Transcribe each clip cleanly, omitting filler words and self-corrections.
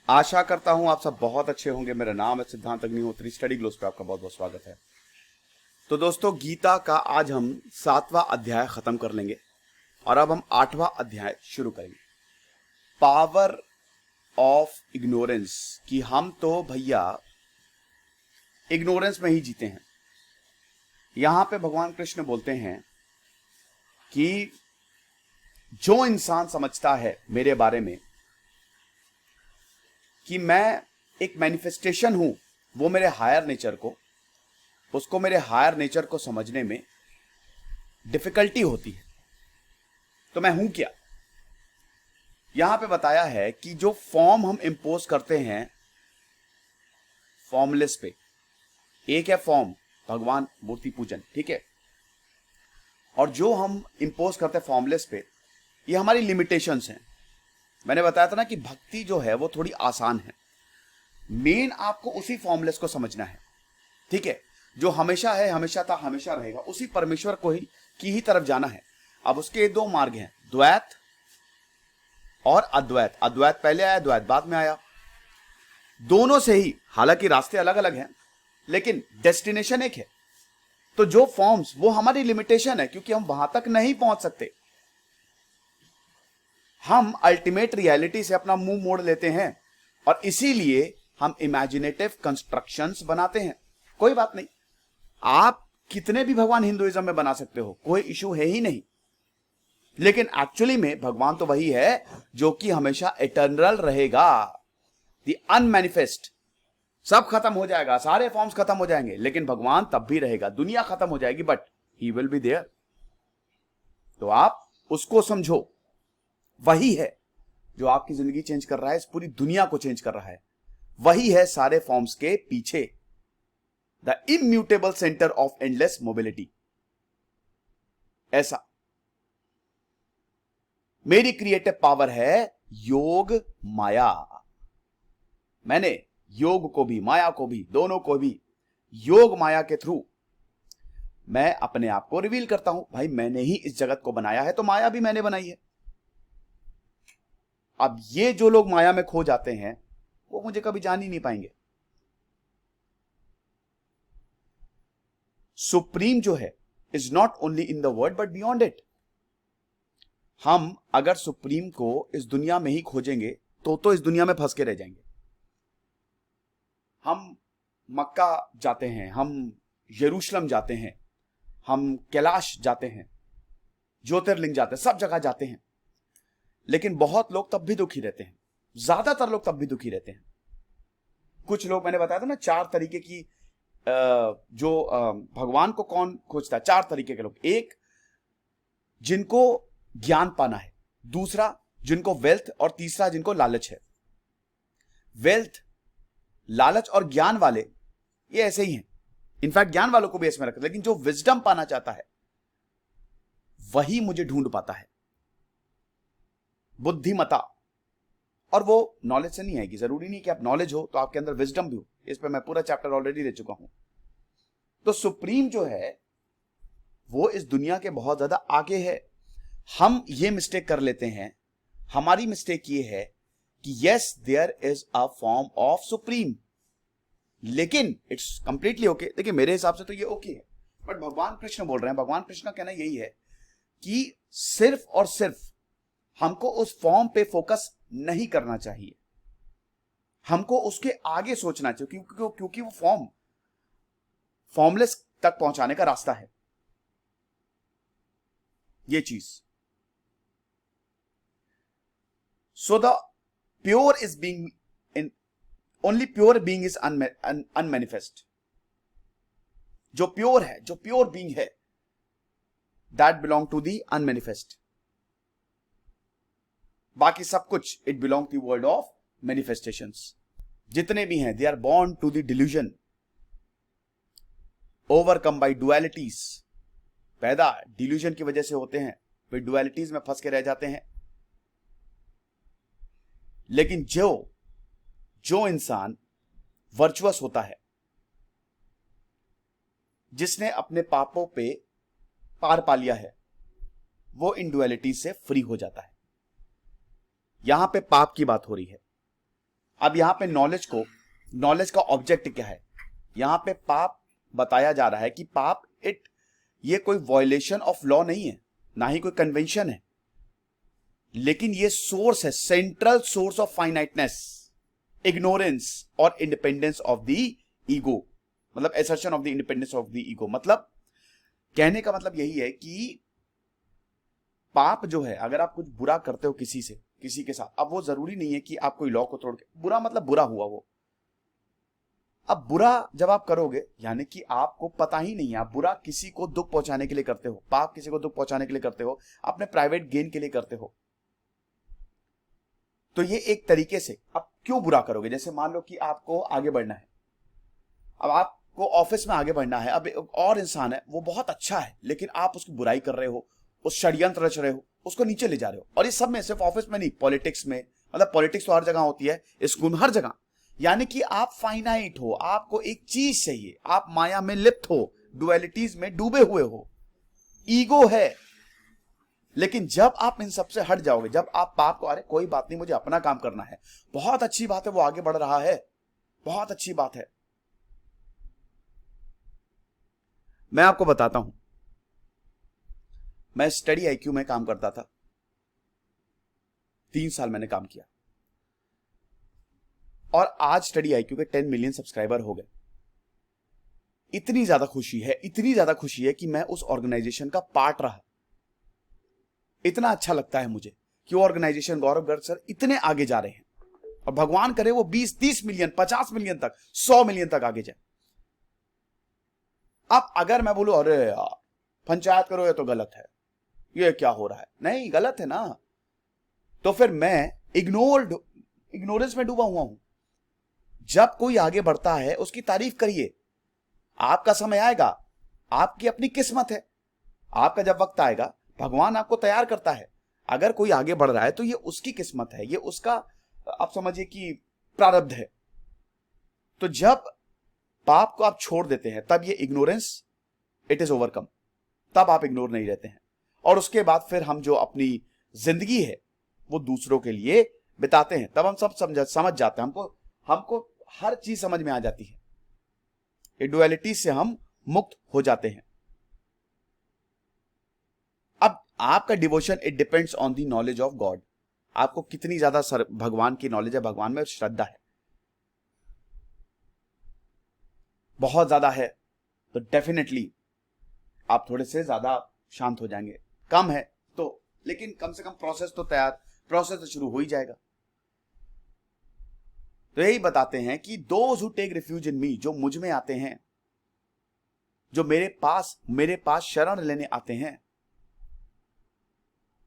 आशा करता हूं आप सब बहुत अच्छे होंगे। मेरा नाम है सिद्धांत अग्निहोत्री। स्टडी ग्लोस पे आपका बहुत बहुत स्वागत है। तो दोस्तों, गीता का आज हम 7वां अध्याय खत्म कर लेंगे और अब हम 8वां अध्याय शुरू करेंगे। Power of ignorance. कि हम तो भैया इग्नोरेंस में ही जीते हैं। यहां पे भगवान कृष्ण बोलते हैं कि जो इंसान समझता है मेरे बारे में कि मैं एक मैनिफेस्टेशन हूं, वो मेरे हायर नेचर को, उसको मेरे हायर नेचर को समझने में डिफिकल्टी होती है। तो मैं हूं क्या? यहां पे बताया है कि जो फॉर्म हम इंपोज करते हैं फॉर्मलेस पे, एक है फॉर्म भगवान मूर्ति पूजन, ठीक है, और जो हम इंपोज करते हैं फॉर्मलेस पे, ये हमारी लिमिटेशंस हैं। मैंने बताया था ना कि भक्ति जो है वो थोड़ी आसान है। मेन आपको उसी फॉर्मलेस को समझना है, ठीक है, जो हमेशा है, हमेशा था, हमेशा रहेगा, उसी परमेश्वर को ही की ही तरफ जाना है। अब उसके दो मार्ग हैं, द्वैत और अद्वैत। अद्वैत पहले आया, द्वैत बाद में आया। दोनों से ही, हालांकि रास्ते अलग अलग हैं, लेकिन डेस्टिनेशन एक है। तो जो फॉर्म्स, वो हमारी लिमिटेशन है, क्योंकि हम वहां तक नहीं पहुंच सकते। हम अल्टीमेट रियलिटी से अपना मुंह मोड़ लेते हैं और इसीलिए हम इमेजिनेटिव कंस्ट्रक्शंस बनाते हैं। कोई बात नहीं, आप कितने भी भगवान हिंदुइज्म में बना सकते हो, कोई इशू है ही नहीं। लेकिन एक्चुअली में भगवान तो वही है जो कि हमेशा इटर्नल रहेगा। The unmanifest. सब खत्म हो जाएगा, सारे फॉर्म्स खत्म हो जाएंगे, लेकिन भगवान तब भी रहेगा। दुनिया खत्म हो जाएगी but he will be there. तो आप उसको समझो, वही है जो आपकी जिंदगी चेंज कर रहा है, इस पूरी दुनिया को चेंज कर रहा है। वही है सारे फॉर्म्स के पीछे, the immutable centre of endless mobility. ऐसा मेरी क्रिएटिव पावर है योग माया। मैंने योग को भी, माया को भी, दोनों को भी योग माया के थ्रू मैं अपने आप को रिवील करता हूं। भाई, मैंने ही इस जगत को बनाया है, तो माया भी मैंने बनाई है। अब ये जो लोग माया में खो जाते हैं, वो मुझे कभी जान ही नहीं पाएंगे। सुप्रीम जो है is not only in the word but beyond it. हम अगर सुप्रीम को इस दुनिया में ही खोजेंगे तो इस दुनिया में फंस के रह जाएंगे। हम मक्का जाते हैं, हम यरूशलेम जाते हैं, हम कैलाश जाते हैं, ज्योतिर्लिंग जाते हैं, सब जगह जाते हैं, लेकिन बहुत लोग तब भी दुखी रहते हैं। ज्यादातर लोग तब भी दुखी रहते हैं। कुछ लोग, मैंने बताया था ना, 4 तरीके की जो भगवान को कौन खोजता है, 4 तरीके के लोग। एक, जिनको ज्ञान पाना है, दूसरा जिनको वेल्थ, और तीसरा जिनको लालच है। वेल्थ, लालच और ज्ञान वाले ये ऐसे ही हैं। इनफैक्ट ज्ञान वालों को भी इसमें रखते हैं, लेकिन जो विजडम पाना चाहता है वही मुझे ढूंढ पाता है, बुद्धिमता। और वो नॉलेज से नहीं आएगी। जरूरी नहीं कि आप नॉलेज हो तो आपके अंदर विजडम भी हो। इस पर मैं पूरा चैप्टर ऑलरेडी दे चुका हूं। तो सुप्रीम जो है वो इस दुनिया के बहुत ज्यादा आगे है। हम ये मिस्टेक कर लेते हैं। हमारी मिस्टेक ये है कि yes, there is a form of supreme, लेकिन इट्स कंप्लीटली ओके। देखिए, मेरे हिसाब से तो ये ओके है, बट भगवान कृष्ण बोल रहे हैं, भगवान कृष्ण का कहना यही है कि सिर्फ और सिर्फ हमको उस फॉर्म पे फोकस नहीं करना चाहिए, हमको उसके आगे सोचना चाहिए, क्योंकि वो फॉर्मलेस तक पहुंचाने का रास्ता है ये चीज। So the pure is being in, only pure being is unmanifest. जो प्योर है, जो प्योर बीइंग है, that belong to the unmanifest. बाकी सब कुछ it belong to world of manifestations. जितने भी हैं, they are born to the delusion, overcome by dualities. पैदा डिल्यूजन की वजह से होते हैं, फिर डुअलिटीज में फंस के रह जाते हैं। लेकिन जो इंसान वर्चुअस होता है, जिसने अपने पापों पे पार पा लिया है, वो इन डुअलिटीज से फ्री हो जाता है। यहां पे पाप की बात हो रही है। अब यहां पे नॉलेज का ऑब्जेक्ट क्या है? यहां पे पाप बताया जा रहा है कि पाप ये कोई वॉयलेशन ऑफ लॉ नहीं है, ना ही कोई कन्वेंशन है, लेकिन ये सोर्स है, central source of finiteness, ignorance और इंडिपेंडेंस ऑफ द ईगो, मतलब assertion of the independence of the ego. मतलब कहने का मतलब यही है कि पाप जो है, अगर आप कुछ बुरा करते हो किसी के साथ, अब वो जरूरी नहीं है कि आप कोई लॉ को तोड़ के, बुरा मतलब बुरा हुआ वो। अब बुरा जब आप करोगे, यानी कि आपको पता ही नहीं है, आप बुरा किसी को दुख पहुंचाने के लिए करते हो, पाप किसी को दुख पहुंचाने के लिए करते हो, अपने प्राइवेट गेन के लिए करते हो, तो ये एक तरीके से अब क्यों बुरा करोगे? जैसे मान लो कि आपको आगे बढ़ना है, अब आपको ऑफिस में आगे बढ़ना है, अब एक और इंसान है, वो बहुत अच्छा है, लेकिन आप उसकी बुराई कर रहे हो, उस षड्यंत्र रच रहे हो, उसको नीचे ले जा रहे हो। और ये सब में, सिर्फ ऑफिस में नहीं, पॉलिटिक्स में, मतलब पॉलिटिक्स तो हर जगह होती है, स्कूल में, हर जगह। यानी कि आप फाइनाइट हो, आपको एक चीज चाहिए, आप माया में लिप्त हो, डुअलिटीज में डूबे हुए हो, ईगो है। लेकिन जब आप इन सबसे हट जाओगे, जब आप पाप को, अरे कोई बात नहीं, मुझे अपना काम करना है, बहुत अच्छी बात है, वो आगे बढ़ रहा है, बहुत अच्छी बात है। मैं आपको बताता हूं, मैं स्टडी आईक्यू में काम करता था, 3 साल मैंने काम किया, और आज स्टडी आईक्यू के 10 मिलियन सब्सक्राइबर हो गए। इतनी ज्यादा खुशी है कि मैं उस ऑर्गेनाइजेशन का पार्ट रहा। इतना अच्छा लगता है मुझे कि वो ऑर्गेनाइजेशन, गौरव गर्ग सर इतने आगे जा रहे हैं, और भगवान करे वो 20-30 मिलियन, 50 मिलियन तक, 100 मिलियन तक आगे जाए। अब अगर मैं बोलूं अरे यार पंचायत करो, ये तो गलत है, ये क्या हो रहा है, नहीं गलत है ना, तो फिर मैं इग्नोरेंस में डूबा हुआ हूं। जब कोई आगे बढ़ता है उसकी तारीफ करिए, आपका समय आएगा, आपकी अपनी किस्मत है, आपका जब वक्त आएगा भगवान आपको तैयार करता है। अगर कोई आगे बढ़ रहा है तो ये उसकी किस्मत है, ये उसका, आप समझिए कि प्रारब्ध है। तो जब पाप को आप छोड़ देते हैं, तब ये इग्नोरेंस इट इज ओवरकम, तब आप इग्नोर नहीं रहते हैं, और उसके बाद फिर हम जो अपनी जिंदगी है वो दूसरों के लिए बिताते हैं, तब हम सब समझ जाते हैं, हमको हर चीज समझ में आ जाती है, ये डुअलिटी से हम मुक्त हो जाते हैं। अब आपका devotion it depends on the knowledge of God, आपको कितनी ज्यादा भगवान की नॉलेज है, भगवान में श्रद्धा है। बहुत ज्यादा है तो डेफिनेटली आप थोड़े से ज्यादा शांत हो जाएंगे, कम है तो, लेकिन कम से कम प्रोसेस तो शुरू हो ही जाएगा। तो यही बताते हैं कि those who take refuge in me, जो मुझ में आते हैं, जो मेरे पास शरण लेने आते हैं,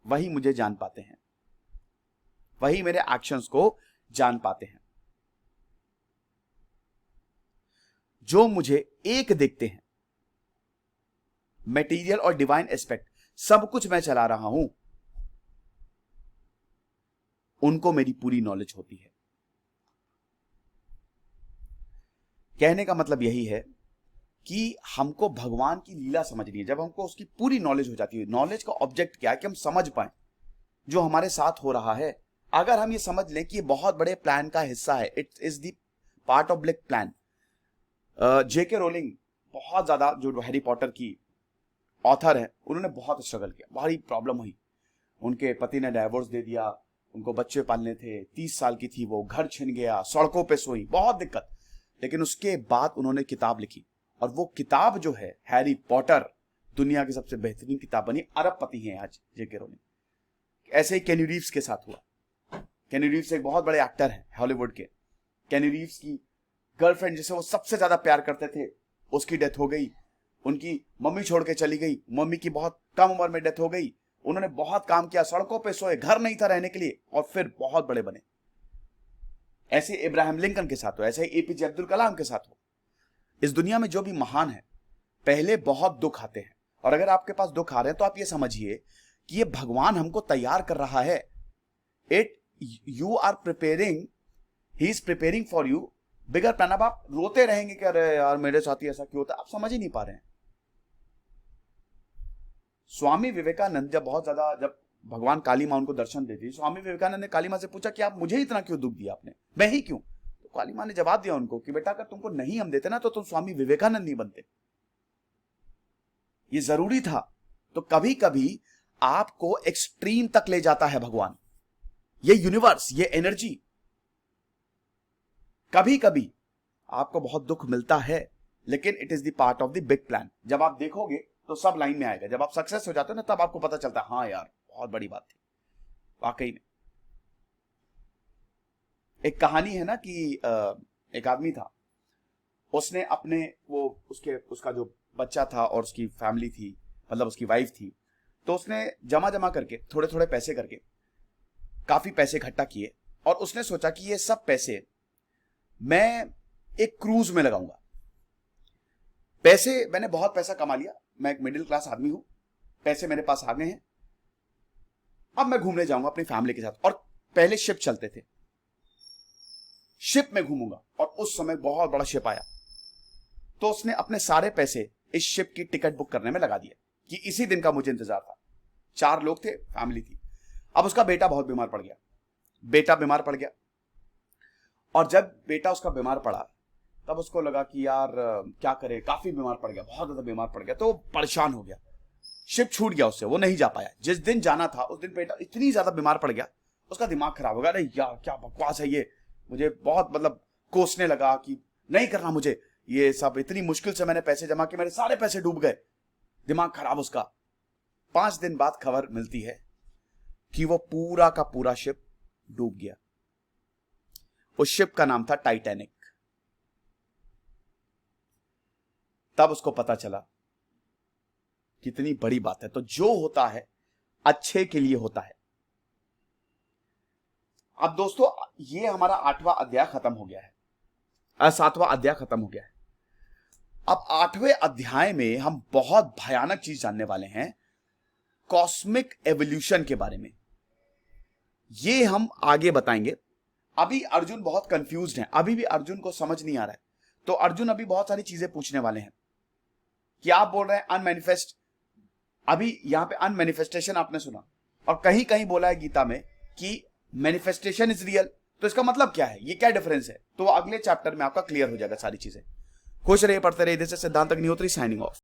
वही मुझे जान पाते हैं, वही मेरे एक्शंस को जान पाते हैं। जो मुझे एक देखते हैं, मटेरियल और डिवाइन एस्पेक्ट सब कुछ मैं चला रहा हूं, उनको मेरी पूरी नॉलेज होती है। कहने का मतलब यही है कि हमको भगवान की लीला समझनी है। जब हमको उसकी पूरी नॉलेज हो जाती है, नॉलेज का ऑब्जेक्ट क्या है कि हम समझ पाए जो हमारे साथ हो रहा है। अगर हम ये समझ लें कि ये बहुत बड़े प्लान का हिस्सा है, it is the part of big plan. JK rolling बहुत ज्यादा, जो हैरी पॉटर की ऑथर है, उन्होंने बहुत स्ट्रगल किया, बड़ी प्रॉब्लम हुई, उनके पति ने डाइवोर्स दे दिया, उनको बच्चे पालने थे, 30 साल की थी वो, घर छिन गया, सड़कों पे सोई, बहुत दिक्कत। लेकिन उसके बाद उन्होंने किताब लिखी, और वो किताब जो है हैरी पॉटर, दुनिया की सबसे बेहतरीन किताब बनी, अरबपति हैं आज जेके रोलिंग। ऐसे ही केनी रीव्स के साथ हुआ। केनी रीव्स एक बहुत बड़े एक्टर हैं हॉलीवुड के। केनी रीव्स की गर्लफ्रेंड जिसे वो सबसे ज्यादा प्यार करते थे, उसकी डेथ हो गई, उनकी मम्मी छोड़ के चली गई, मम्मी की बहुत कम उम्र में डेथ हो गई। उन्होंने बहुत काम किया, सड़कों पे सोए, घर नहीं था रहने के लिए, और फिर बहुत बड़े बने। ऐसे इब्राहिम लिंकन के साथ हो, ऐसे ही एपीजे अब्दुल कलाम के साथ हो। इस दुनिया में जो भी महान है, पहले बहुत दुख आते हैं, और अगर आपके पास दुख आ रहे हैं तो आप ये समझिए कि ये भगवान हमको तैयार कर रहा है। You are preparing, he is preparing for you bigger plan. अब आप रोते रहेंगे कि अरे यार मेरे साथ ही ऐसा क्यों होता है, आप समझ ही नहीं पा रहे हैं। स्वामी विवेकानंद जब भगवान काली मां उनको दर्शन देती, स्वामी विवेकानंद ने काली मां से पूछा कि आप मुझे इतना क्यों दुख दिया आपने, मैं ही क्यों? तो काली मां ने जवाब दिया उनको कि बेटा अगर तुमको नहीं हम देते ना तो तुम स्वामी विवेकानंद नहीं बनते, ये जरूरी था। तो कभी कभी आपको एक्सट्रीम तक ले जाता है भगवान, ये यूनिवर्स, ये एनर्जी। कभी कभी आपको बहुत दुख मिलता है, लेकिन it is the part of the big plan. जब आप देखोगे तो सब लाइन में आएगा। जब आप सक्सेस हो जाते हो ना, तब आपको पता चलता है हाँ यार बहुत बड़ी बात थी वाकई में। एक कहानी है ना कि एक आदमी था, उसने अपने उसका जो बच्चा था और उसकी फैमिली थी, मतलब उसकी वाइफ थी, तो उसने जमा जमा करके थोड़े थोड़े पैसे करके काफी पैसे इकट्ठा किए और उसने सोचा कि ये सब पैसे मैं एक क्रूज में लगाऊंगा। मैंने बहुत पैसा कमा लिया, मैं एक मिडिल क्लास आदमी हूं, पैसे मेरे पास आ गए हैं, अब मैं घूमने जाऊंगा अपनी फैमिली के साथ। और पहले शिप चलते थे, शिप में घूमूंगा। और उस समय बहुत बड़ा शिप आया, तो उसने अपने सारे पैसे इस शिप की टिकट बुक करने में लगा दिए कि इसी दिन का मुझे इंतजार था। 4 लोग थे, फैमिली थी। अब उसका बेटा बहुत बीमार पड़ गया, और जब बेटा उसका बीमार पड़ा तब उसको लगा कि यार क्या करे, काफी बीमार पड़ गया, बहुत ज्यादा बीमार पड़ गया, तो परेशान हो गया। शिप छूट गया उससे, वो नहीं जा पाया। जिस दिन जाना था उस दिन बेटा इतनी ज्यादा बीमार पड़ गया, उसका दिमाग खराब हो गया। अरे यार क्या बकवास है ये, मुझे बहुत मतलब कोसने लगा कि नहीं करना मुझे ये सब, इतनी मुश्किल से मैंने पैसे जमा किए, मेरे सारे पैसे डूब गए, दिमाग खराब उसका। 5 दिन बाद खबर मिलती है कि वो पूरा का पूरा शिप डूब गया। उस शिप का नाम था टाइटैनिक। तब उसको पता चला कितनी बड़ी बात है। तो जो होता है अच्छे के लिए होता है। अब दोस्तों ये हमारा 8वां अध्याय खत्म हो गया है, 7वां अध्याय खत्म हो गया है। अब 8वें अध्याय में हम बहुत भयानक चीज जानने वाले हैं, कॉस्मिक एवोल्यूशन के बारे में। ये हम आगे बताएंगे। अभी अर्जुन बहुत कंफ्यूज्ड है, अभी भी अर्जुन को समझ नहीं आ रहा है। तो अर्जुन अभी बहुत सारी चीजें पूछने वाले हैं कि आप बोल रहे हैं अनमैनिफेस्ट, अभी यहां पे अनमैनिफेस्टेशन आपने सुना, और कहीं कहीं बोला है गीता में कि मैनिफेस्टेशन इज रियल। तो इसका मतलब क्या है, ये क्या डिफरेंस है? तो अगले चैप्टर में आपका क्लियर हो जाएगा सारी चीजें। खुश रहिए, पढ़ते रहिए। दिस इज सिद्धांत अग्निहोत्री साइनिंग ऑफ।